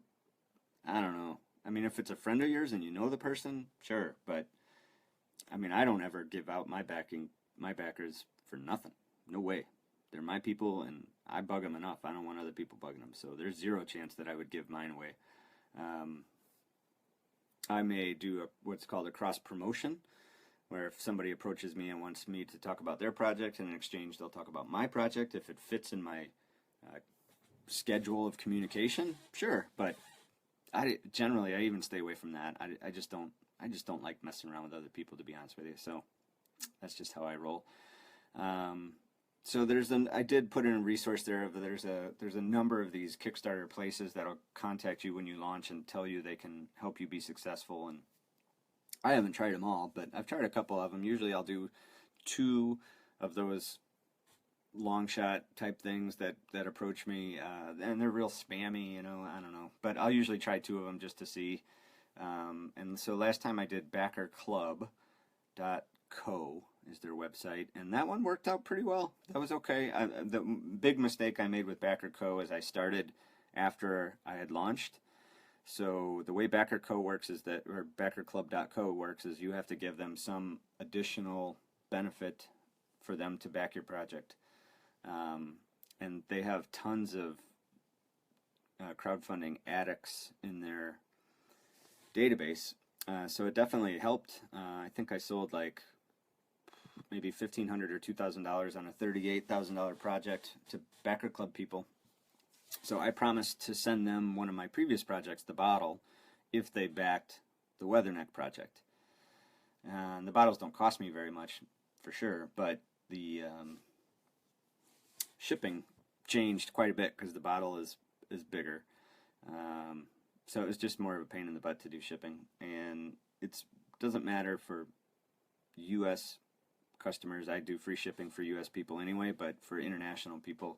I don't know. I mean, if it's a friend of yours and you know the person, sure. But, I mean, I don't ever give out my backers for nothing. No way. They're my people, and I bug them enough. I don't want other people bugging them. So there's zero chance that I would give mine away. I may do what's called a cross-promotion, where if somebody approaches me and wants me to talk about their project, and in exchange they'll talk about my project, if it fits in my schedule of communication, sure. But generally I even stay away from that. I just don't like messing around with other people, to be honest with you. So that's just how I roll. So I did put in a resource there. There's a number of these Kickstarter places that'll contact you when you launch and tell you they can help you be successful. And I haven't tried them all, but I've tried a couple of them. Usually I'll do 2 of those long shot type things that approach me, and they're real spammy, I don't know. But I'll usually try 2 of them just to see. And so last time I did backerclub.co is their website, and that one worked out pretty well. That was okay. The big mistake I made with BackerCo is I started after I had launched. So the way BackerCo works is that, or backerclub.co works, is you have to give them some additional benefit for them to back your project. And they have tons of crowdfunding addicts in their database. So it definitely helped. I think I sold like maybe $1,500 or $2,000 on a $38,000 project to Backer Club people. So I promised to send them one of my previous projects, the bottle, if they backed the Weatherneck project. And the bottles don't cost me very much, for sure, but the shipping changed quite a bit because the bottle is bigger. So it was just more of a pain in the butt to do shipping. And it doesn't matter for U.S. customers. I do free shipping for U.S. people anyway, but for international people,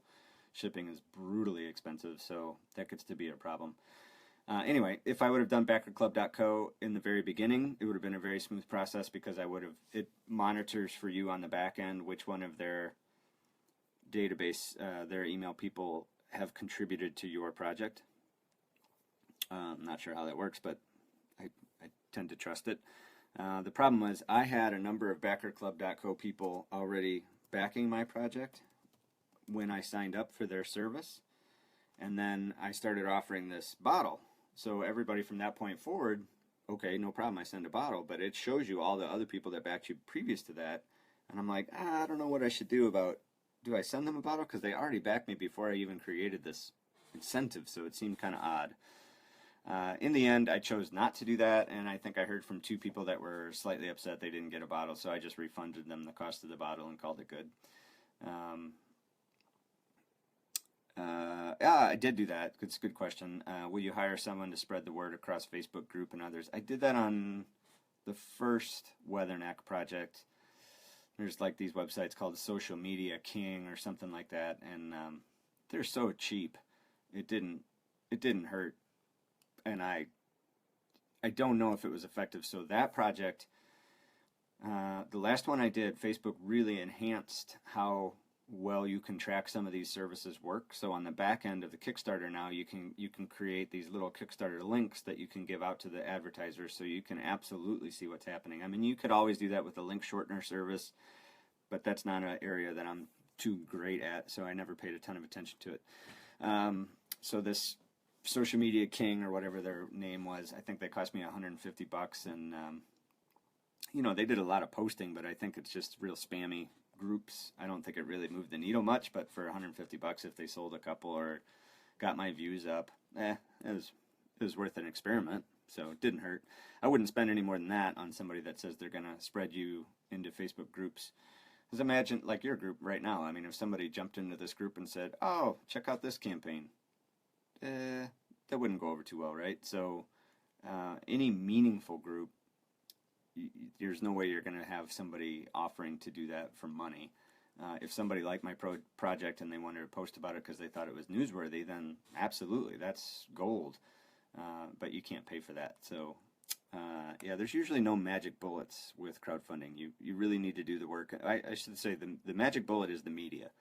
shipping is brutally expensive, so that gets to be a problem. Anyway, if I would have done backerclub.co in the very beginning, it would have been a very smooth process because it monitors for you on the back end which one of their database, their email people have contributed to your project. I'm not sure how that works, but I tend to trust it. The problem was I had a number of BackerClub.co people already backing my project when I signed up for their service, and then I started offering this bottle. So everybody from that point forward, okay, no problem, I send a bottle, but it shows you all the other people that backed you previous to that, and I'm like, I don't know what I should do about, do I send them a bottle? Because they already backed me before I even created this incentive, so it seemed kind of odd. In the end, I chose not to do that, and I think I heard from 2 people that were slightly upset they didn't get a bottle, so I just refunded them the cost of the bottle and called it good. Yeah, I did do that. It's a good question. Will you hire someone to spread the word across Facebook group and others? I did that on the first Weatherneck project. There's like these websites called Social Media King or something like that, and they're so cheap. It didn't hurt, and I don't know if it was effective. So that project, the last one I did, Facebook really enhanced how well you can track some of these services work. So on the back end of the Kickstarter now, you can create these little Kickstarter links that you can give out to the advertisers, so you can absolutely see what's happening. I mean, you could always do that with a link shortener service, but that's not an area that I'm too great at, so I never paid a ton of attention to it. So this Social Media King, or whatever their name was, I think they cost me $150, and you know, they did a lot of posting, but I think it's just real spammy groups. I don't think it really moved the needle much, but for $150, if they sold a couple or got my views up, it was worth an experiment. So it didn't hurt. I wouldn't spend any more than that on somebody that says they're gonna spread you into Facebook groups. Because imagine, like your group right now, I mean, if somebody jumped into this group and said, oh, check out this campaign, that wouldn't go over too well, right? So any meaningful group, there's no way you're going to have somebody offering to do that for money. If somebody liked my project and they wanted to post about it because they thought it was newsworthy, then absolutely, that's gold. But you can't pay for that. So yeah, there's usually no magic bullets with crowdfunding. You really need to do the work. I should say the magic bullet is the media.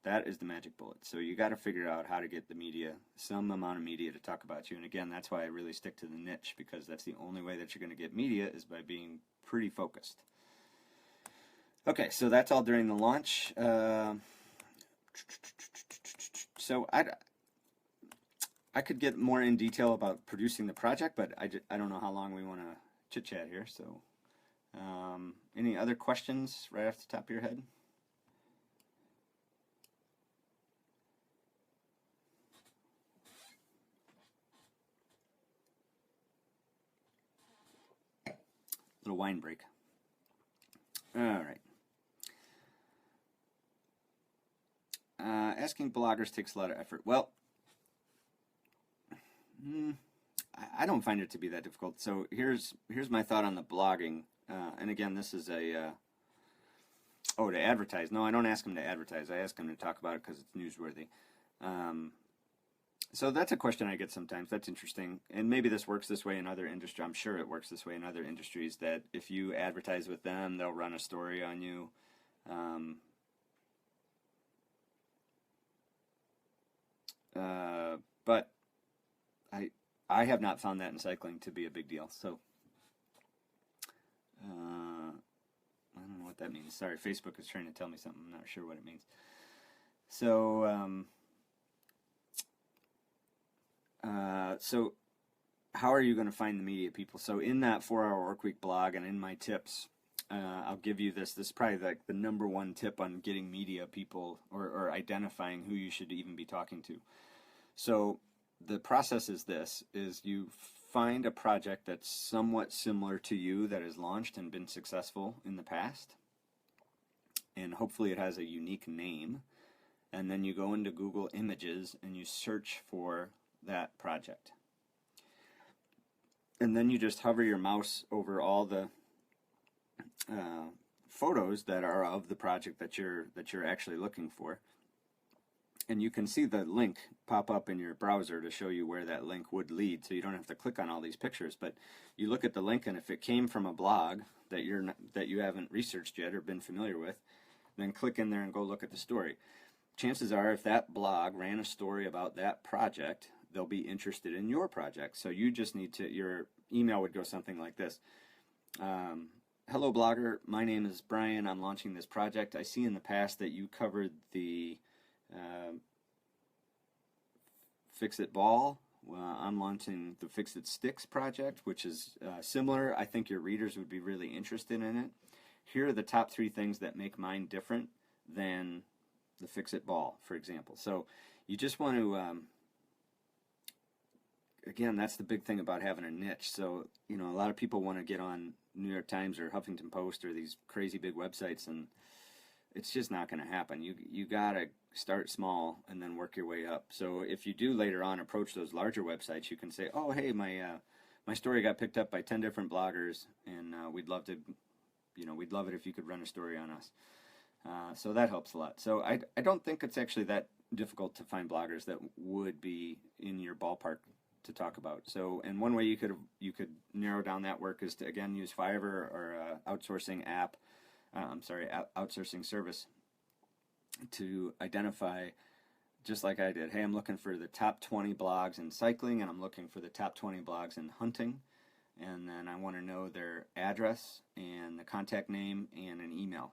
That is the magic bullet. So you got to figure out how to get the media, some amount of media to talk about you. And again, that's why I really stick to the niche, because that's the only way that you're going to get media is by being pretty focused. Okay, so that's all during the launch. So I could get more in detail about producing the project, but I don't know how long we want to chit-chat here. So any other questions right off the top of your head? Little wine break. All right. Asking bloggers takes a lot of effort. Well, I don't find it to be that difficult. So here's my thought on the blogging. And again, this is to advertise. No, I don't ask them to advertise. I ask them to talk about it because it's newsworthy. So that's a question I get sometimes. That's interesting. And maybe this works this way in other industries. I'm sure it works this way in other industries, that if you advertise with them, they'll run a story on you. But I have not found that in cycling to be a big deal. So I don't know what that means. Sorry, Facebook is trying to tell me something. I'm not sure what it means. So so how are you going to find the media people? So in that 4-Hour Workweek blog and in my tips, I'll give you this. This is probably like the #1 tip on getting media people, or identifying who you should even be talking to. So the process is this, is you find a project that's somewhat similar to you that has launched and been successful in the past. And hopefully it has a unique name. And then you go into Google Images and you search for that project. And then you just hover your mouse over all the photos that are of the project that you're actually looking for. And you can see the link pop up in your browser to show you where that link would lead, so you don't have to click on all these pictures. But you look at the link, and if it came from a blog that you haven't researched yet or been familiar with, then click in there and go look at the story. Chances are, if that blog ran a story about that project, they'll be interested in your project. So you just need to, your email would go something like this: Hello blogger, my name is Brian. I'm launching this project. I see in the past that you covered the Fix-It Ball. I'm launching the Fix-It Sticks project, which is similar. I think your readers would be really interested in it. Here are the top 3 things that make mine different than the Fix-It Ball, for example. So you just want to, again, that's the big thing about having a niche. So, you know, a lot of people want to get on New York Times or Huffington Post or these crazy big websites, and it's just not going to happen. You got to start small and then work your way up. So if you do later on approach those larger websites, you can say, oh, hey, my story got picked up by 10 different bloggers, and we'd love to, you know, we'd love it if you could run a story on us. So that helps a lot. So I don't think it's actually that difficult to find bloggers that would be in your ballpark to talk about. So, and one way you could narrow down that work is to, again, use Fiverr or outsourcing app, outsourcing service to identify, just like I did, hey, I'm looking for the top 20 blogs in cycling, and I'm looking for the top 20 blogs in hunting, and then I want to know their address and the contact name and an email.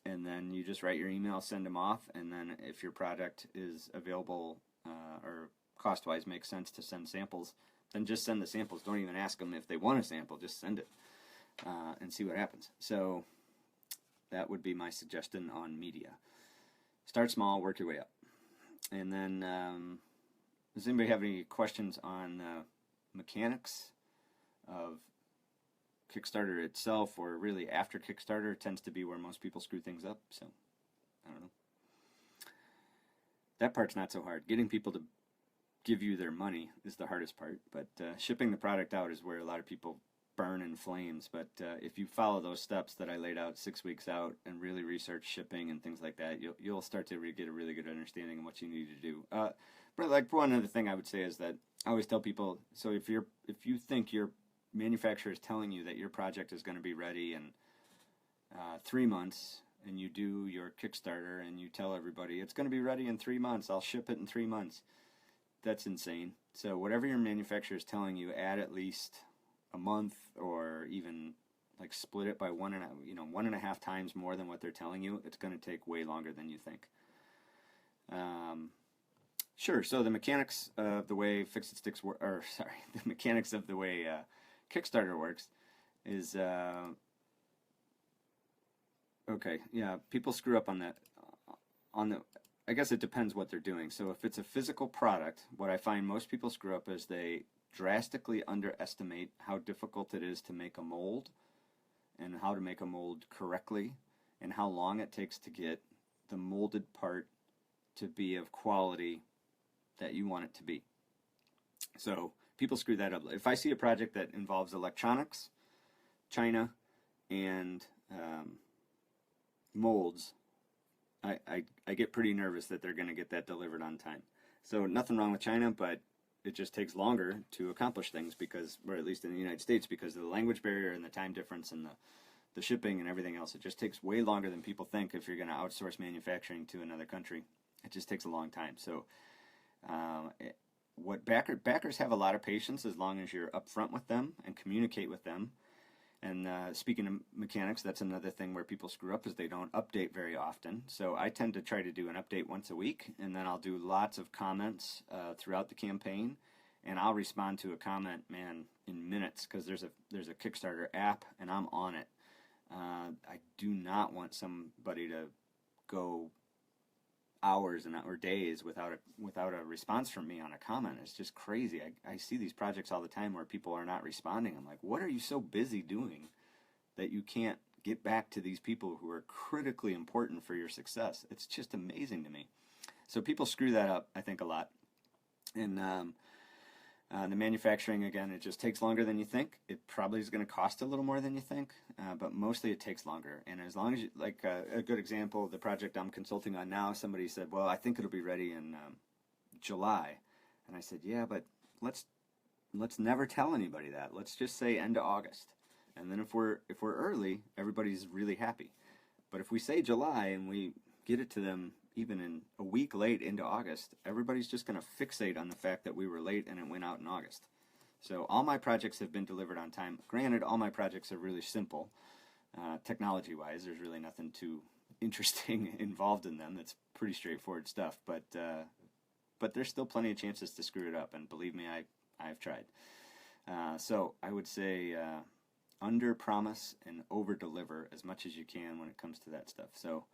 And then you just write your email, send them off, and then if your product is available or cost-wise makes sense to send samples, then just send the samples. Don't even ask them if they want a sample, just send it and see what happens. So that would be my suggestion on media. Start small, work your way up. And then does anybody have any questions on the mechanics of Kickstarter itself, or really after Kickstarter tends to be where most people screw things up? So I don't know. That part's not so hard. Getting people to give you their money is the hardest part, but shipping the product out is where a lot of people burn in flames. But if you follow those steps that I laid out 6 weeks out and really research shipping and things like that, you'll start to get a really good understanding of what you need to do. But like one other thing I would say is that I always tell people, so if you think your manufacturer is telling you that your project is going to be ready in 3 months, and you do your Kickstarter and you tell everybody it's going to be ready in 3 months, I'll ship it in 3 months, that's insane. So whatever your manufacturer is telling you, add at least a month, or even like split it by 1.5 times more than what they're telling you. It's going to take way longer than you think. Sure. So the mechanics of the way Fix-It Sticks work, or sorry, the mechanics of the way Kickstarter works is okay. Yeah, people screw up on that. I guess it depends what they're doing. So if it's a physical product, what I find most people screw up is they drastically underestimate how difficult it is to make a mold, and how to make a mold correctly, and how long it takes to get the molded part to be of quality that you want it to be. So people screw that up. If I see a project that involves electronics, China, and molds, I get pretty nervous that they're going to get that delivered on time. So nothing wrong with China, but it just takes longer to accomplish things because, or at least in the United States, because of the language barrier and the time difference and the shipping and everything else. It just takes way longer than people think if you're going to outsource manufacturing to another country. It just takes a long time. So what backers have a lot of patience as long as you're upfront with them and communicate with them. And speaking of mechanics, that's another thing where people screw up, is they don't update very often. So I tend to try to do an update once a week, and then I'll do lots of comments throughout the campaign, and I'll respond to a comment, man, in minutes, because there's a Kickstarter app, and I'm on it. I do not want somebody to go hours or days without a response from me on a comment. It's just crazy. I see these projects all the time where people are not responding. I'm like, what are you so busy doing that you can't get back to these people who are critically important for your success? It's just amazing to me. So people screw that up, I think, a lot. And the manufacturing, again, it just takes longer than you think. It probably is going to cost a little more than you think, but mostly it takes longer. And as long as you, like a good example, the project I'm consulting on now, somebody said, well, I think it'll be ready in July. And I said, yeah, but let's never tell anybody that. Let's just say end of August. And then if we're early, everybody's really happy. But if we say July and we get it to them even in a week late into August, everybody's just going to fixate on the fact that we were late and it went out in August. So all my projects have been delivered on time. Granted, all my projects are really simple. Technology-wise, there's really nothing too interesting involved in them. It's pretty straightforward stuff, but there's still plenty of chances to screw it up, and believe me, I've tried. So I would say under promise and over deliver as much as you can when it comes to that stuff. So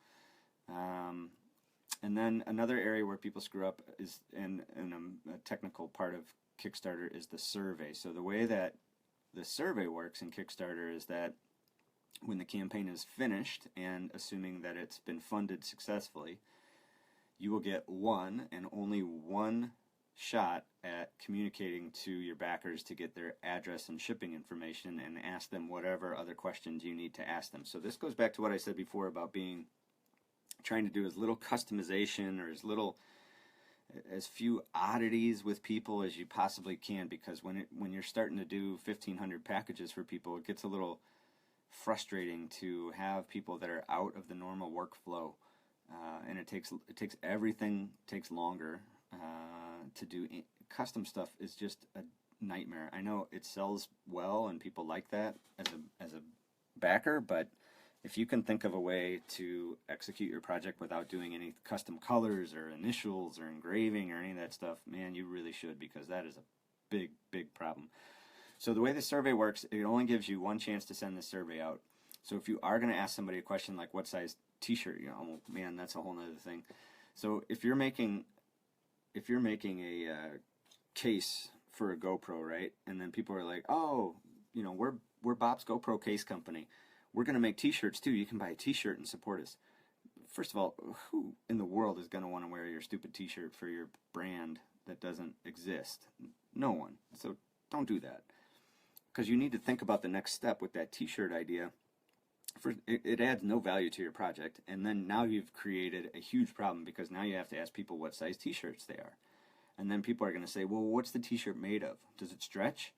and then another area where people screw up is, and a technical part of Kickstarter, is the survey. So the way that the survey works in Kickstarter is that when the campaign is finished, and assuming that it's been funded successfully, you will get one and only one shot at communicating to your backers to get their address and shipping information and ask them whatever other questions you need to ask them. So this goes back to what I said before about trying to do as little customization or as few oddities with people as you possibly can, because when you're starting to do 1,500 packages for people, it gets a little frustrating to have people that are out of the normal workflow, and it takes everything takes longer to do. Custom stuff is just a nightmare. I know it sells well and people like that as a backer, but if you can think of a way to execute your project without doing any custom colors or initials or engraving or any of that stuff, man, you really should, because that is a big problem. So the way the survey works, it only gives you one chance to send the survey out. So if you are going to ask somebody a question like what size t-shirt, man, that's a whole other thing. So if you're making a case for a GoPro, right? And then people are like, oh, we're Bob's GoPro case company. We're going to make t-shirts too. You can buy a t-shirt and support us. First of all, who in the world is going to want to wear your stupid t-shirt for your brand that doesn't exist? No one. So don't do that. Because you need to think about the next step with that t-shirt idea. First, it adds no value to your project, and then now you've created a huge problem, because now you have to ask people what size t-shirts they are. And then people are going to say, well, what's the t-shirt made of? Does it stretch?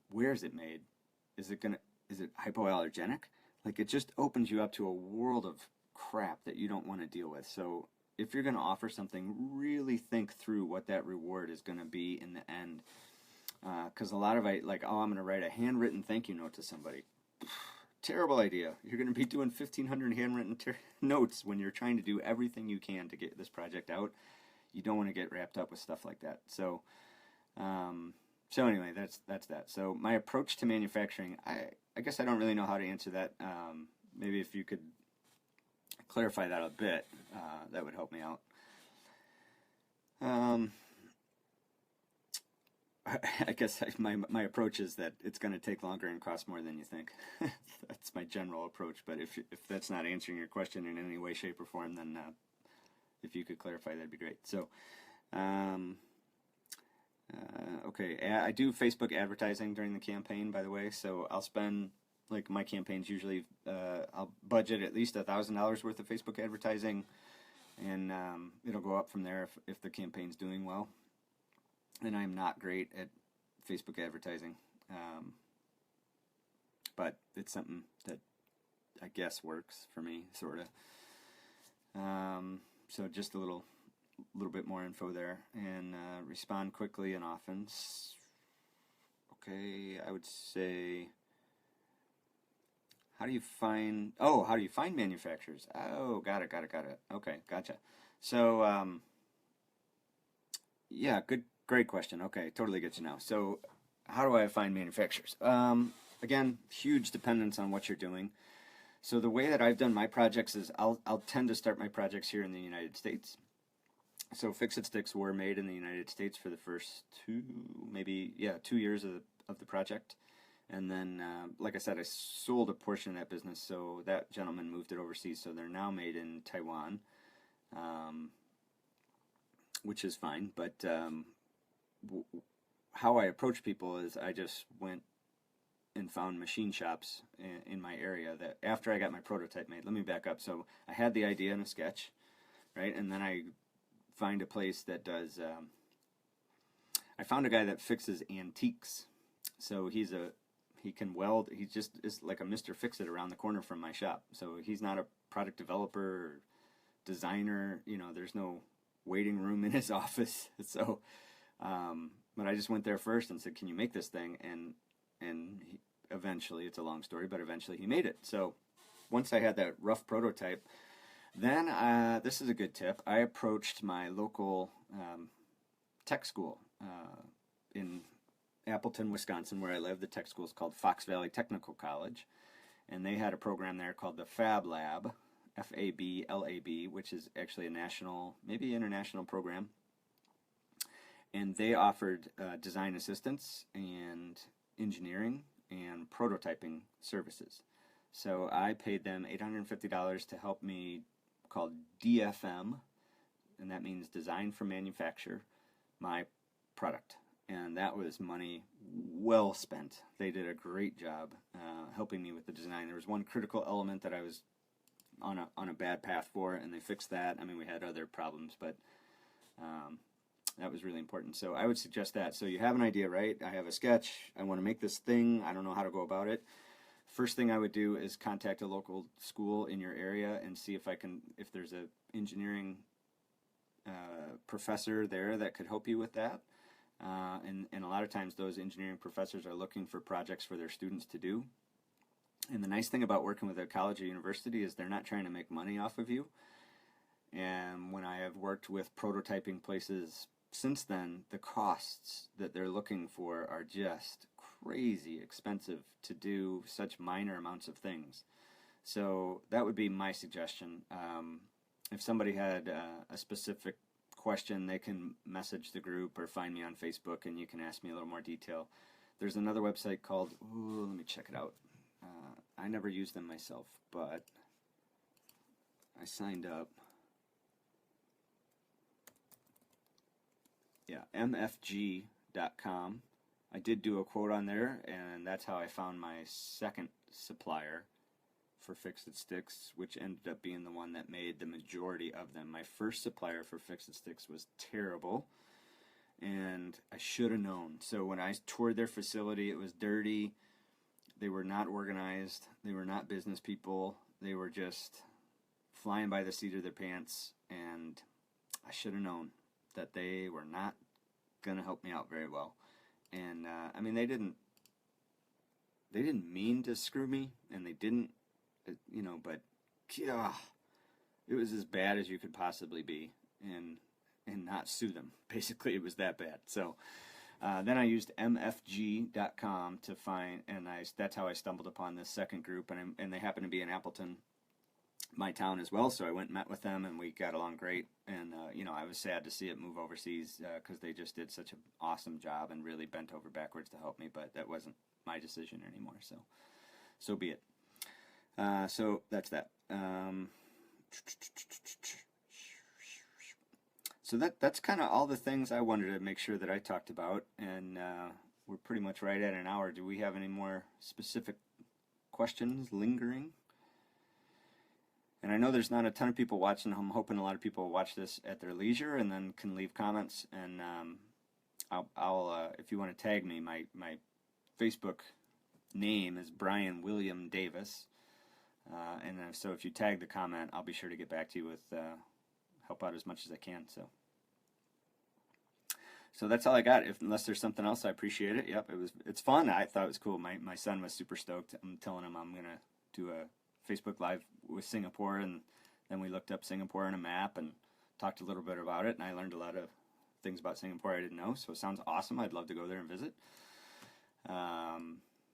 Where is it made? Is it hypoallergenic? Like, it just opens you up to a world of crap that you don't want to deal with. So if you're going to offer something, really think through what that reward is going to be in the end. Because a lot of I'm going to write a handwritten thank you note to somebody. Terrible idea. You're going to be doing 1,500 handwritten notes when you're trying to do everything you can to get this project out. You don't want to get wrapped up with stuff like that. So anyway, that's that. So my approach to manufacturing, I guess I don't really know how to answer that. Maybe if you could clarify that a bit, that would help me out. I guess my approach is that it's going to take longer and cost more than you think. That's my general approach. But if that's not answering your question in any way, shape, or form, then if you could clarify, that'd be great. So, okay, I do Facebook advertising during the campaign, by the way. So I'll spend, like, my campaigns usually, I'll budget at least $1,000 worth of Facebook advertising, and it'll go up from there if the campaign's doing well. And I'm not great at Facebook advertising, but it's something that I guess works for me, sort of. So just a little bit more info there, and respond quickly and often. Okay, I would say, how do you find manufacturers? Oh, got it. Okay, gotcha. So, yeah, great question. Okay, totally get you now. So, how do I find manufacturers? Again, huge dependence on what you're doing. So the way that I've done my projects is I'll tend to start my projects here in the United States. So Fix-It Sticks were made in the United States for the first 2 years of the project. And then, like I said, I sold a portion of that business, so that gentleman moved it overseas. So they're now made in Taiwan, which is fine. But how I approach people is I just went and found machine shops in my area that after I got my prototype made. Let me back up. So I had the idea in a sketch, right? And then I find a place that does, I found a guy that fixes antiques. So he can weld. He just is like a Mr. Fix-It around the corner from my shop. So he's not a product developer or designer. There's no waiting room in his office. So But I just went there first and said, "Can you make this thing?" And eventually, it's a long story, but eventually he made it. So once I had that rough prototype, then this is a good tip. I approached my local tech school in Appleton, Wisconsin, where I live. The tech school is called Fox Valley Technical College, and they had a program there called the Fab Lab, FABLAB, which is actually a national, maybe international program. And they offered design assistance and engineering and prototyping services. So I paid them $850 to help me, called DFM, and that means Design for Manufacture, my product. And that was money well spent. They did a great job helping me with the design. There was one critical element that I was on a bad path for, and they fixed that. I mean, we had other problems, but that was really important. So I would suggest that. So you have an idea, right? I have a sketch. I want to make this thing. I don't know how to go about it. First thing I would do is contact a local school in your area and see if there's a engineering professor there that could help you with that. And a lot of times those engineering professors are looking for projects for their students to do. And the nice thing about working with a college or university is they're not trying to make money off of you. And when I have worked with prototyping places since then, the costs that they're looking for are just crazy expensive to do such minor amounts of things. So that would be my suggestion. If somebody had a specific question, they can message the group or find me on Facebook and you can ask me a little more detail. There's another website called, let me check it out. I never used them myself, but I signed up. Yeah, mfg.com. I did do a quote on there, and that's how I found my second supplier for Fix-It Sticks, which ended up being the one that made the majority of them. My first supplier for Fix-It Sticks was terrible, and I should have known. So when I toured their facility, it was dirty. They were not organized. They were not business people. They were just flying by the seat of their pants, and I should have known that they were not going to help me out very well. And I mean, they didn't mean to screw me, and they didn't, but it was as bad as you could possibly be, and not sue them. Basically, it was that bad. So then I used mfg.com to find, and that's how I stumbled upon this second group, and they happen to be in Appleton, my town as well. So I went and met with them, and we got along great. And I was sad to see it move overseas because they just did such an awesome job and really bent over backwards to help me. But that wasn't my decision anymore. So be it. So that's that. So that's kind of all the things I wanted to make sure that I talked about, and we're pretty much right at an hour. Do we have any more specific questions lingering? And I know there's not a ton of people watching. I'm hoping a lot of people will watch this at their leisure and then can leave comments. And I'll if you want to tag me, my Facebook name is Brian William Davis. And so if you tag the comment, I'll be sure to get back to you with help out as much as I can. So that's all I got. Unless there's something else, I appreciate it. Yep, it's fun. I thought it was cool. My son was super stoked. I'm telling him I'm gonna do a Facebook Live with Singapore, and then we looked up Singapore on a map and talked a little bit about it, and I learned a lot of things about Singapore I didn't know. So it sounds awesome. I'd love to go there and visit.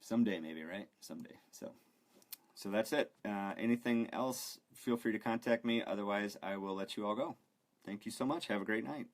Someday maybe, right? Someday. So that's it. Anything else, feel free to contact me. Otherwise, I will let you all go. Thank you so much. Have a great night.